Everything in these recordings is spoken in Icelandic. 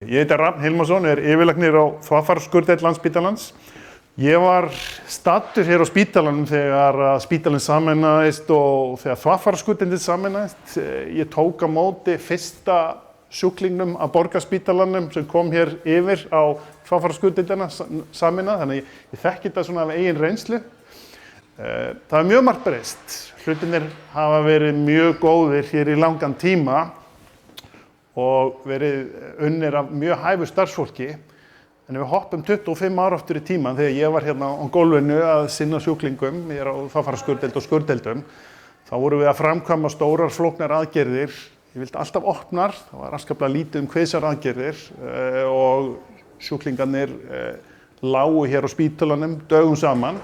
Ég heiti Rafn Hilmarsson, yfirlæknir á þvagfæraskurðdeild Landspítalans. Ég var staddur hér á spítalanum þegar spítalinn sameinaðist og þegar þvagfæraskurðdeildin sameinaðist. Ég tók á móti fyrsta sjúklingnum af Borgarspítalanum sem kom hér yfir á þvagfæraskurðdeildina sameinað, þannig ég þekki þetta svona af eigin reynslu. Það er mjög margt breyst. Hlutirnir hafa verið mjög góðir hér í langan tíma og verið unnir af mjög hæfu starfsfólki. En ef við hoppum 25 ára aftur í tímann þegar ég var hérna á gólfinu að sinna sjúklingum, ég á þvagfæraskurðdeild og skurðdeildum, þá vorum við að framkvæma stórar flóknar aðgerðir. Ég vildi alltaf opnar, það var afskaplega lítið kvisar aðgerðir og sjúklingarnir lágu hér á spítalanum dögum saman.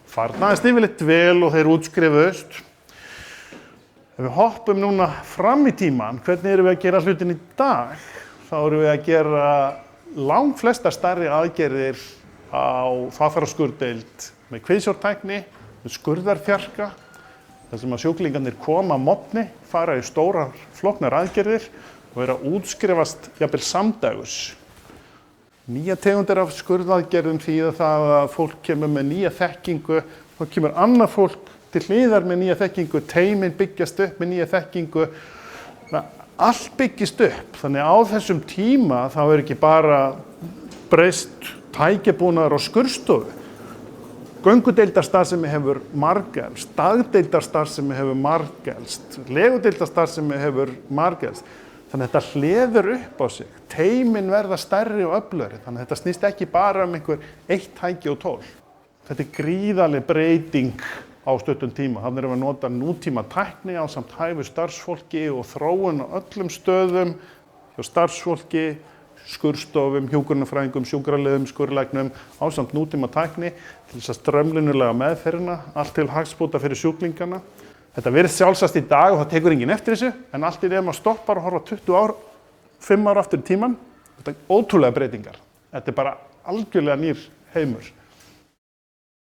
Farnaðist yfirleitt vel og þeir útskrifuðust. Ef við hoppum núna fram í tímann, hvernig erum við að gera hlutin í dag? Þá erum við að gera langflestar stærri aðgerðir á þvagfæraskurðdeild með kviðsjártækni, með skurðarfjarka, þar sem að sjúklingarnir koma að morgni, fara í stórar flóknar aðgerðir og vera að útskrifast jafnvel samdægurs. Nýja tegundir af skurðaðgerðum þýða það að fólk kemur með nýja þekkingu, þá kemur annað fólk til hliðar með nýja þekkingu, teymin byggjast upp með nýja þekkingu, allt byggist upp. Þannig á þessum tíma þá er ekki bara breyst tækjabúnaður á skurðstofu. Göngudeildarstarfsemi hefur margelst, dagdeildarstarfsemi hefur margelst, legudeildarstarfsemi hefur margelst. Þannig að þetta hleður upp á sig. Teymin verða stærri og öflugri. Þannig að þetta snýst ekki bara einhver eitt tæki og tól. Þetta er gríðarleg breyting á stuttum tíma. Þannig erum við að nota nútíma tækni ásamt hæfu starfsfólki og þróun á öllum stöðum hjá starfsfólki, skurðstofum, hjúkrunarfræðingum, sjúkraliðum, skurðlæknum ásamt nútíma tækni til þess að strömlinulega meðferðina, allt til hagsbóta fyrir sjúklingana. Þetta virðist sjálfsagt í dag og það tekur enginn eftir þessu, en allt í þeim að stoppa og horfa 5 ár aftur í tímann. Þetta er ótrúlega breytingar. Þetta er bara algjörlega nýr heimur.